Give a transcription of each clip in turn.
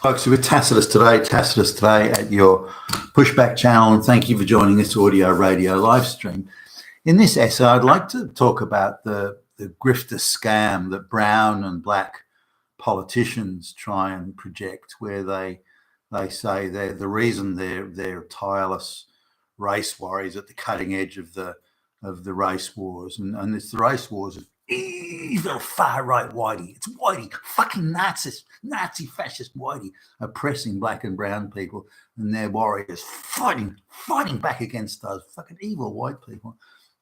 Folks, we're Tacitus today at your Pushback channel, and thank you for joining this audio radio live stream. In this essay, I'd like to talk about the grifter scam that brown and black politicians try and project, where they say they're the reason they're tireless race warriors at the cutting edge of the race wars, and it's the race wars of evil far-right whitey. It's whitey, fucking Nazi fascist whitey, oppressing black and brown people, and their warriors fighting back against those fucking evil white people.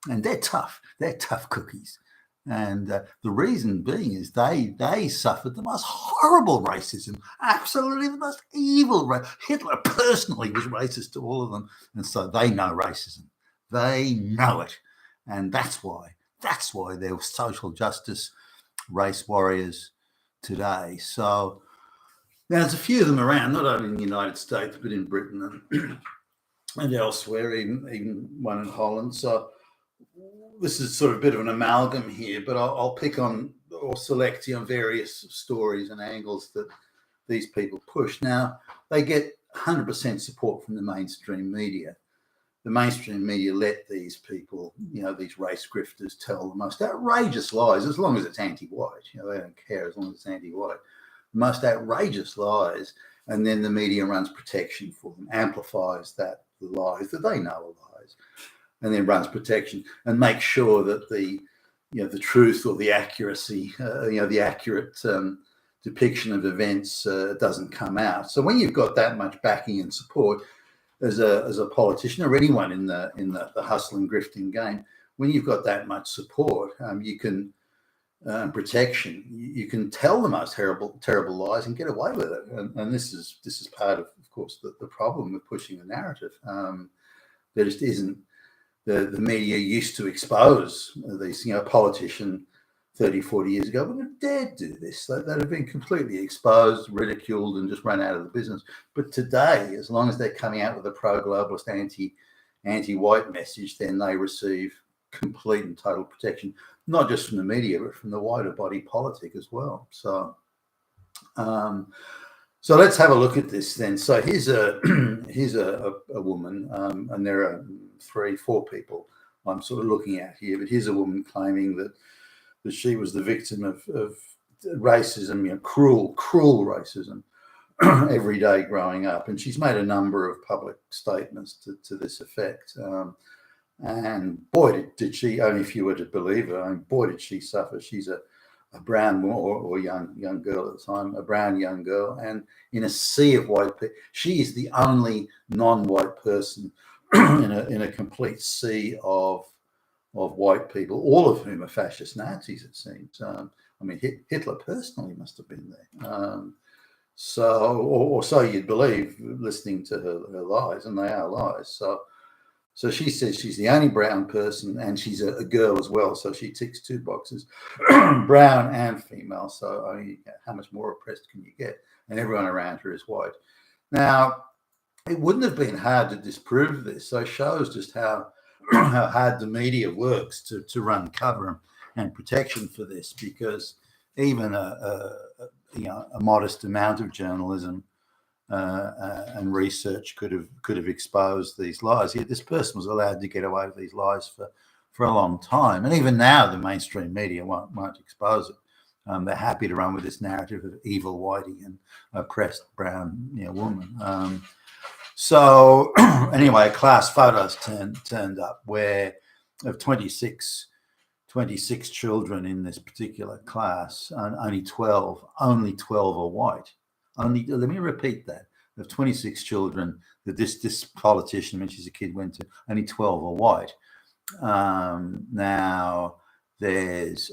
And they're tough cookies. And the reason being is they suffered the most horrible racism, absolutely the most evil. Hitler personally was racist to all of them, and so they know racism. They know it, and that's why they're social justice race warriors today. So now there's a few of them around, not only in the United States, but in Britain and elsewhere, even one in Holland. So this is sort of a bit of an amalgam here, but I'll pick on or select various stories and angles that these people push. Now, they get 100% support from the mainstream media. The mainstream media let these people, these race grifters, tell the most outrageous lies, as long as it's anti-white. They don't care as long as it's anti-white. The most outrageous lies, and then the media runs protection for them, amplifies the lies that they know are lies, and then runs protection and makes sure that the truth or the accuracy, the accurate depiction of events doesn't come out. So when you've got that much backing and support, as a politician or anyone in the hustle and grifting game, when you've got that much support, you can protection. You can tell the most terrible lies and get away with it. And this is part of course, the problem with pushing the narrative. There just isn't the media used to expose these. A politician 30, 40 years ago wouldn't have dared do this. They'd have been completely exposed, ridiculed, and just run out of the business. But today, as long as they're coming out with a pro-globalist, anti-white message, then they receive complete and total protection, not just from the media, but from the wider body politic as well. So let's have a look at this then. So here's a woman, and there are 3-4 people I'm sort of looking at here, but here's a woman claiming that she was the victim of racism, cruel racism, every day growing up. And she's made a number of public statements to this effect. And boy, did she, only if you were to believe her, boy, did she suffer. She's a brown or young girl at the time, a brown young girl. And in a sea of white people, she is the only non-white person in a complete sea of white people, all of whom are fascist Nazis, it seems. Hitler personally must have been there. Or so you'd believe, listening to her lies, and they are lies. So she says she's the only brown person, and she's a girl as well. So she ticks 2 boxes, brown and female. So how much more oppressed can you get? And everyone around her is white. Now, it wouldn't have been hard to disprove this. So it shows just how hard the media works to run cover and protection for this, because even a modest amount of journalism and research could have exposed these lies. Yet this person was allowed to get away with these lies for a long time, and even now the mainstream media won't expose it. They're happy to run with this narrative of evil whitey and oppressed brown woman. So anyway, class photos turned up where of 26 children in this particular class, and only 12 are white. Let me repeat that. Of 26 children that this politician, when she's a kid, went to, only 12 are white. Now there's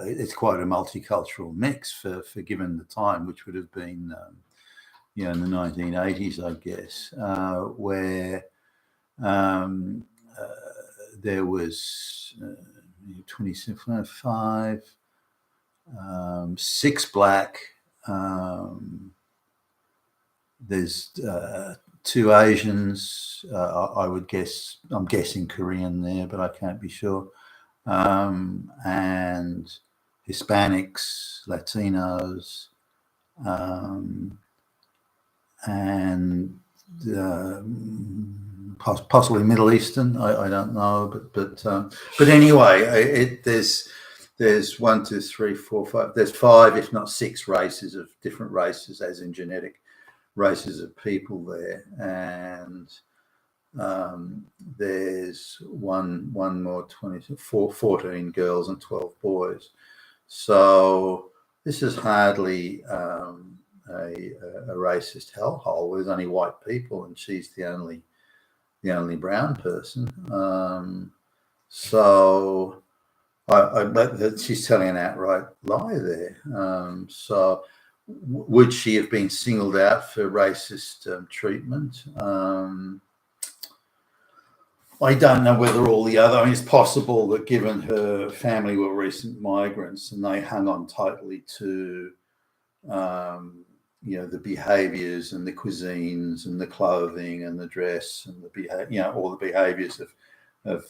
it's quite a multicultural mix for given the time, which would have been in the 1980s, I guess, where there was 25, 6 black, there's 2 Asians, I would guess, I'm guessing Korean there, but I can't be sure, and Hispanics, Latinos, and possibly Middle Eastern. I don't know, but anyway, there's 1, 2, 3, 4, 5. There's 5, if not 6, races of different races, as in genetic races of people there, and there's one more 14 girls and 12 boys. So this is hardly a racist hellhole. There's only white people, and she's the only brown person. So she's telling an outright lie there. So would she have been singled out for racist treatment? I don't know whether all the other. I mean, it's possible that given her family were recent migrants and they hung on tightly to, the behaviours and the cuisines and the clothing and the dress and the all the behaviours of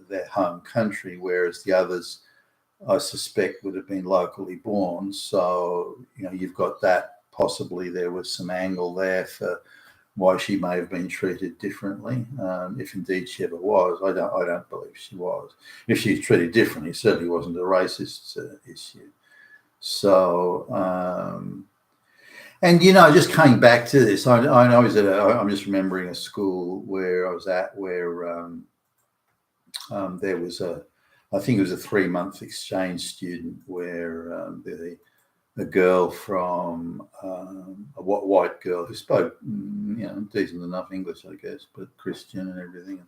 their home country, whereas the others, I suspect, would have been locally born. So you've got that. Possibly there was some angle there for why she may have been treated differently, if indeed she ever was. I don't believe she was. If she's treated differently, it certainly wasn't a racist issue. So, and just coming back to this, I'm just remembering a school where I was at where there was I think it was a 3-month exchange student where a girl from a white girl who spoke, decent enough English, I guess, but Christian and everything.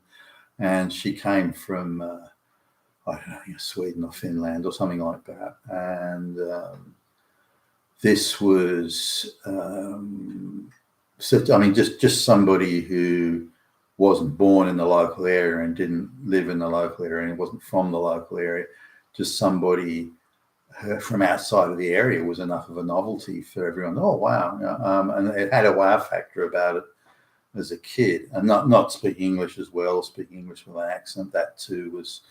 And she came from, I don't know, Sweden or Finland or something like that. And this was, just somebody who wasn't born in the local area and didn't live in the local area and wasn't from the local area, just somebody from outside of the area was enough of a novelty for everyone. Oh, wow. And it had a wow factor about it as a kid. And not speaking English as well, speaking English with an accent, that too was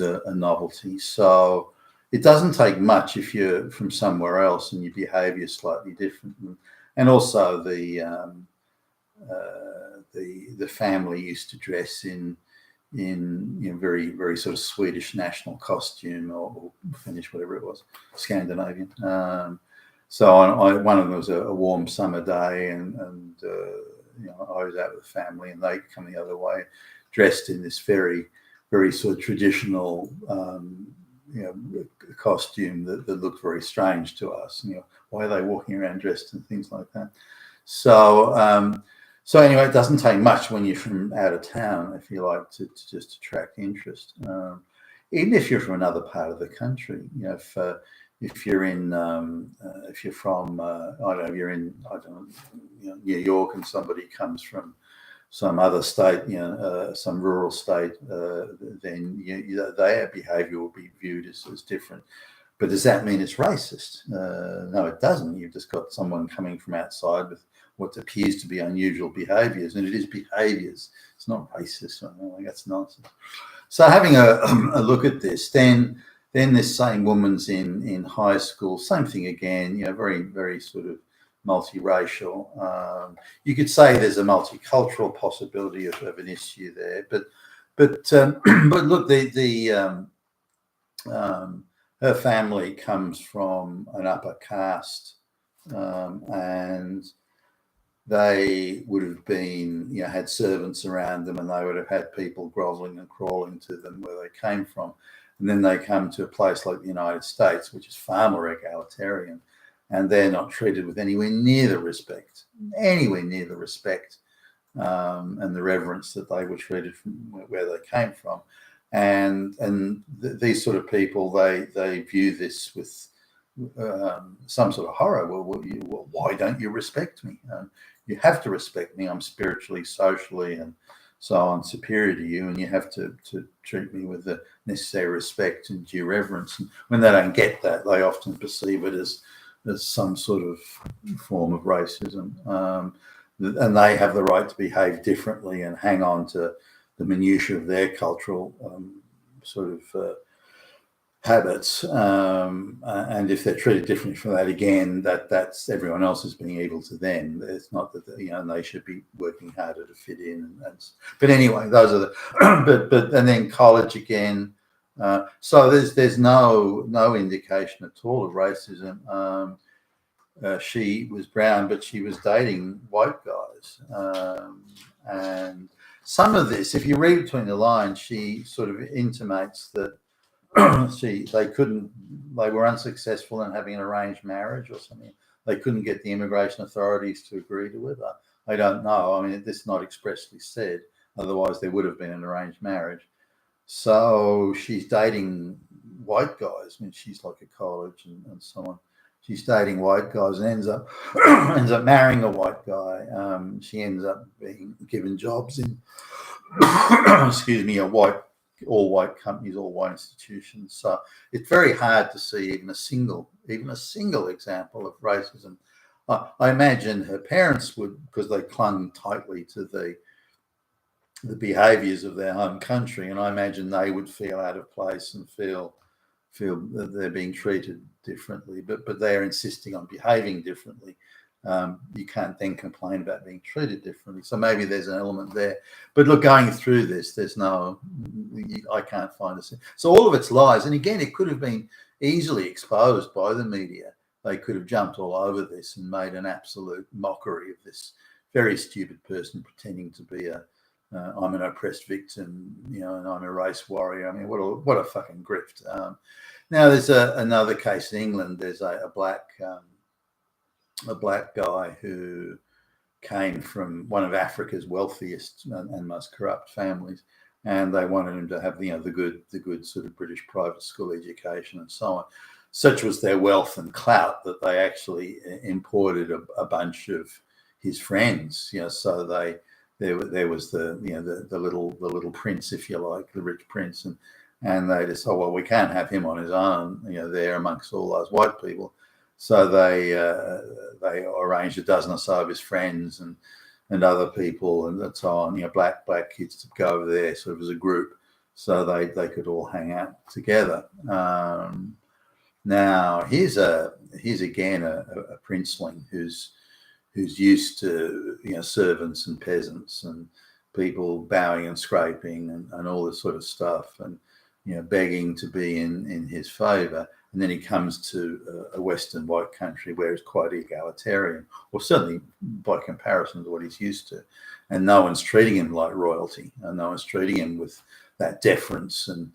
a novelty. So it doesn't take much if you're from somewhere else and your behaviour is slightly different. And also the family used to dress in very, very sort of Swedish national costume or Finnish, whatever it was, Scandinavian. So one of them was a warm summer day, and I was out with the family, and they come the other way, dressed in this very, very sort of traditional, costume that looked very strange to us. Why are they walking around dressed and things like that? So anyway, it doesn't take much when you're from out of town, if you like, to just attract interest. Even if you're from another part of the country, if you're from you're in New York, and somebody comes from some other state, some rural state, then their behaviour will be viewed as different. But does that mean it's racist? No, it doesn't. You've just got someone coming from outside with what appears to be unusual behaviours, and it is behaviours. It's not racist. That's nonsense. So having a look at this, then this same woman's in high school, same thing again. Very, very sort of multiracial. You could say there's a multicultural possibility of an issue there, but look, her family comes from an upper caste, and they would have been, had servants around them, and they would have had people groveling and crawling to them where they came from. And then they come to a place like the United States, which is far more egalitarian, and they're not treated with anywhere near the respect and the reverence that they were treated from where they came from. And these sort of people, they view this with some sort of horror. Well, why don't you respect me? You have to respect me. I'm spiritually, socially, and so on superior to you, and you have to treat me with the necessary respect and due reverence. And when they don't get that, they often perceive it as some sort of form of racism, and they have the right to behave differently and hang on to the minutiae of their cultural habits, and if they're treated differently from that, again, that's everyone else is being evil to them. It's not that they should be working harder to fit in. But anyway, those are the but and then college again. So there's no indication at all of racism. She was brown, but she was dating white guys, and some of this, if you read between the lines, she sort of intimates that they were unsuccessful in having an arranged marriage or something. They couldn't get the immigration authorities to agree to it. I don't know. I mean, this is not expressly said. Otherwise, there would have been an arranged marriage. So she's dating white guys. I mean, she's like at college and so on. She's dating white guys and ends up marrying a white guy. She ends up being given jobs in excuse me, all white companies, all white institutions. So it's very hard to see even a single example of racism. I imagine her parents would, because they clung tightly to the behaviours of their home country, and I imagine they would feel out of place and feel that they're being treated differently. But they're insisting on behaving differently. You can't then complain about being treated differently. So maybe there's an element there. But look, going through this, I can't find this. So all of it's lies. And again, it could have been easily exposed by the media. They could have jumped all over this and made an absolute mockery of this very stupid person pretending to be I'm an oppressed victim, and I'm a race warrior. I mean, what a fucking grift. Now there's another case in England. There's a black guy who came from one of Africa's wealthiest and most corrupt families, and they wanted him to have the good sort of British private school education and so on. Such was their wealth and clout that they actually imported a bunch of his friends. So there was the little prince, if you like, the rich prince, and they just well, we can't have him on his own, there amongst all those white people. So they arranged a dozen or so of his friends and other people and so on, black kids to go over there sort of as a group, so they could all hang out together. Now here's again a princeling who's used to servants and peasants and people bowing and scraping and all this sort of stuff, and begging to be in his favour. And then he comes to a Western white country where it's quite egalitarian, or certainly by comparison to what he's used to. And no one's treating him like royalty, and no one's treating him with that deference and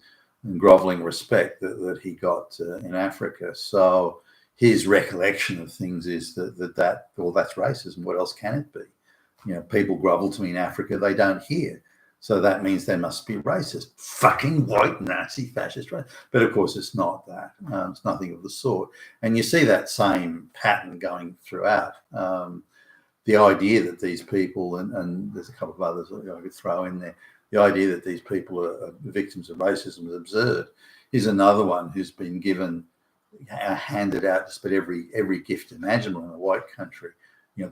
grovelling respect that he got in Africa. So his recollection of things is that's racism. What else can it be? People grovel to me in Africa, they don't hear. So that means they must be racist. Fucking white Nazi fascist, right? But of course, it's not that. It's nothing of the sort. And you see that same pattern going throughout. The idea that these people, and there's a couple of others that I could throw in there, the idea that these people are victims of racism is absurd. Is another one who's been handed out just about every gift imaginable in a white country.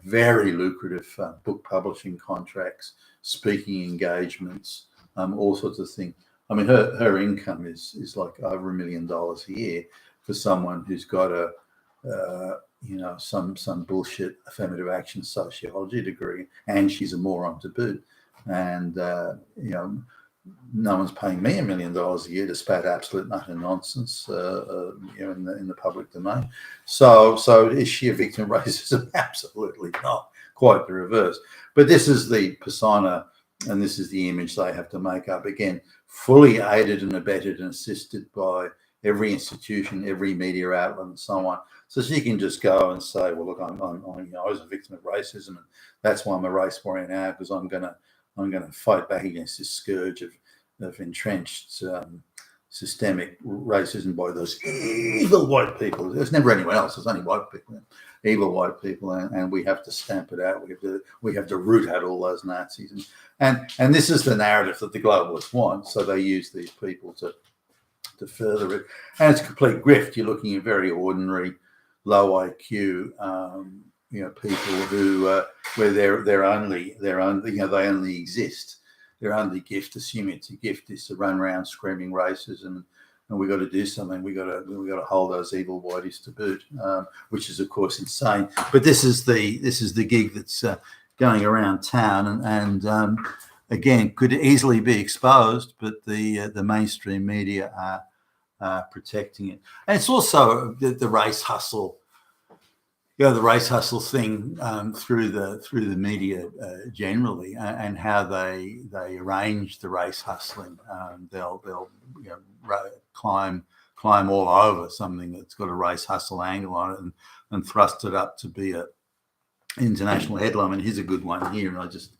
Very lucrative book publishing contracts, speaking engagements, all sorts of things. I mean, her income is like over $1 million a year for someone who's got some bullshit affirmative action sociology degree, and she's a moron to boot. And no one's paying me $1 million a year to spat absolute utter nonsense, in the public domain. So is she a victim of racism? Absolutely not. Quite the reverse. But this is the persona, and this is the image they have to make up. Again, fully aided and abetted and assisted by every institution, every media outlet, and so on. So she can just go and say, "Well, look, I was a victim of racism, and that's why I'm a race warrior now, because I'm going to fight back against this scourge of entrenched systemic racism by those evil white people." There's never anyone else. There's only white people, evil white people, and we have to stamp it out. We have to root out all those Nazis, and this is the narrative that the globalists want. So they use these people to further it, and it's a complete grift. You're looking at very ordinary, low IQ, people who where they only exist. Their only gift, assuming it's a gift, is to run around screaming racism and we got to do something. We got to hold those evil whiteys to boot, which is of course insane. But this is the gig that's going around town, and again could easily be exposed, but the mainstream media are protecting it. And it's also the race hustle. The race hustle thing through the media generally, and how they arrange the race hustling. They'll climb all over something that's got a race hustle angle on it, and thrust it up to be a international headline. And here's a good one here, and I just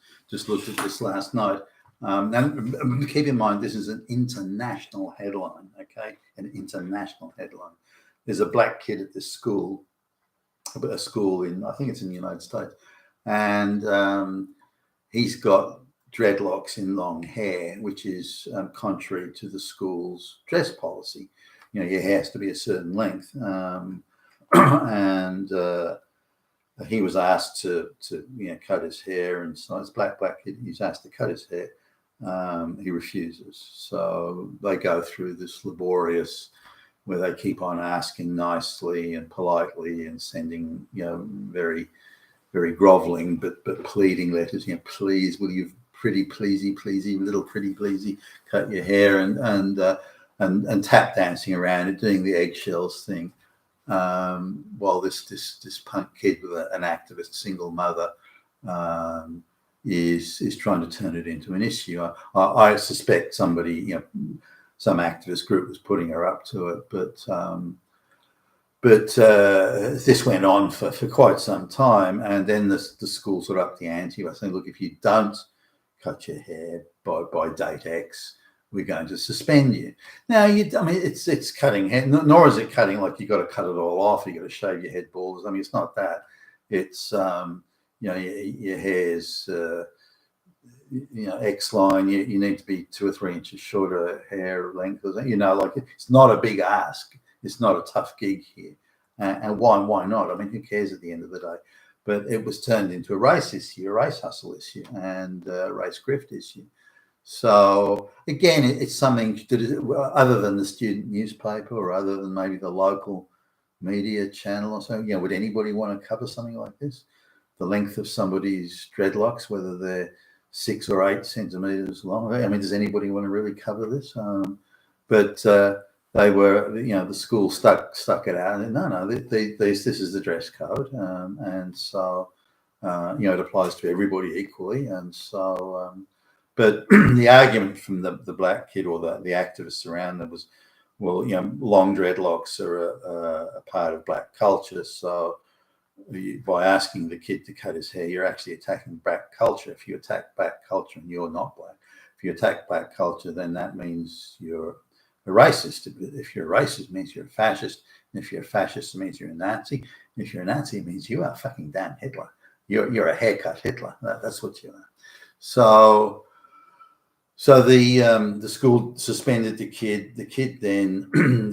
looked at this last night. And keep in mind, this is an international headline. Okay, an international headline. There's a black kid at this school. A school in, I think it's in the United States, and he's got dreadlocks in long hair, which is contrary to the school's dress policy. Your hair has to be a certain length, and he was asked to cut his hair, and so it's black kid. He's asked to cut his hair. He refuses, so they go through this laborious, where they keep on asking nicely and politely and sending, very, very groveling but pleading letters. Please, will you, pretty pleasey, little pretty pleasey, cut your hair, and tap dancing around and doing the eggshells thing, while this punk kid with an activist single mother is trying to turn it into an issue. I suspect somebody, some activist group was putting her up to it, but this went on for quite some time, and then the school sort of upped the ante by saying, look, if you don't cut your hair by date X, we're going to suspend you. Now, it's cutting hair, nor is it cutting like you got to cut it all off, you got to shave your head bald. It's not that. It's your hair's X line, you need to be 2 or 3 inches shorter hair length. It's not a big ask. It's not a tough gig here. And why not? Who cares at the end of the day? But it was turned into a race issue, a race hustle issue, and a race grift issue. So again, it's something that is, other than the student newspaper or other than maybe the local media channel or so, would anybody want to cover something like this? The length of somebody's dreadlocks, whether they're 6 or 8 centimeters long. Does anybody want to really cover this? But they were, the school stuck it out. And no, this is the dress code, and so it applies to everybody equally. And so, but the argument from the black kid or the activists around them was, well, long dreadlocks are a part of black culture, so by asking the kid to cut his hair, you're actually attacking black culture. If you attack black culture and you're not black, if you attack black culture, then that means you're a racist. If you're a racist, it means you're a fascist. And if you're a fascist, it means you're a Nazi. And if you're a Nazi, it means you are fucking damn Hitler. You're a haircut Hitler. That's what you are. So the school suspended the kid. The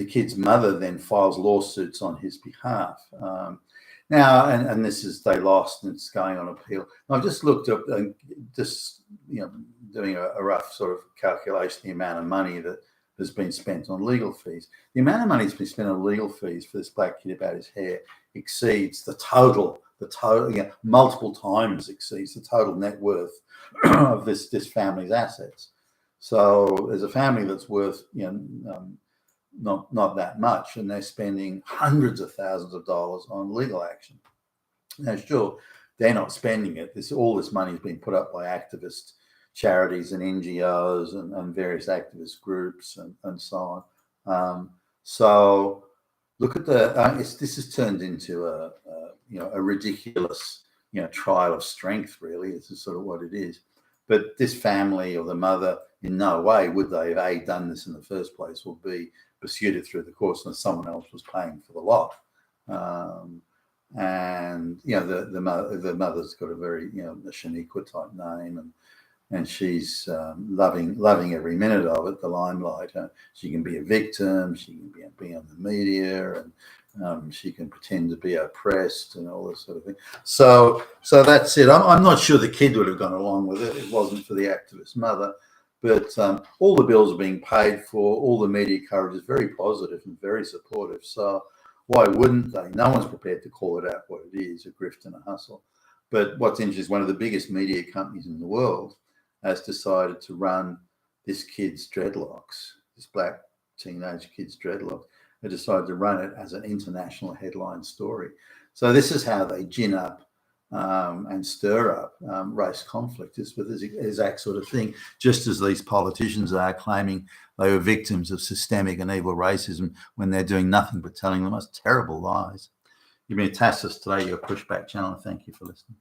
kid's mother then files lawsuits on his behalf. Now, and this is, they lost, and it's going on appeal. I've just looked up and doing a rough sort of calculation, the amount of money that has been spent on legal fees. The amount of money that's been spent on legal fees for this black kid about his hair exceeds the total, multiple times exceeds the total net worth of this family's assets. So there's a family that's worth, not that much, and they're spending hundreds of thousands of dollars on legal action. Now, sure, they're not spending it. All this money is being put up by activist charities and NGOs and various activist groups and so on. So look at this has turned into a ridiculous trial of strength. Really, this is sort of what it is. But this family or the mother, in no way would they have A, done this in the first place, or B, pursued it through the course and someone else was paying for the lot. And the mother's got a very a Shaniqua type name, and she's loving every minute of it, the limelight. She can be a victim, she can be on the media, and she can pretend to be oppressed and all this sort of thing. So that's it. I'm not sure the kid would have gone along with it. It wasn't for the activist mother. But all the bills are being paid for. All the media coverage is very positive and very supportive. So why wouldn't they? No one's prepared to call it out what it is, a grift and a hustle. But what's interesting is one of the biggest media companies in the world has decided to run this kid's dreadlocks, this black teenage kid's dreadlocks. They decided to run it as an international headline story. So this is how they gin up and stir up race conflict, is with this exact sort of thing, just as these politicians are claiming they were victims of systemic and evil racism when they're doing nothing but telling the most terrible lies. You've been Tassus today, your Pushback channel. Thank you for listening.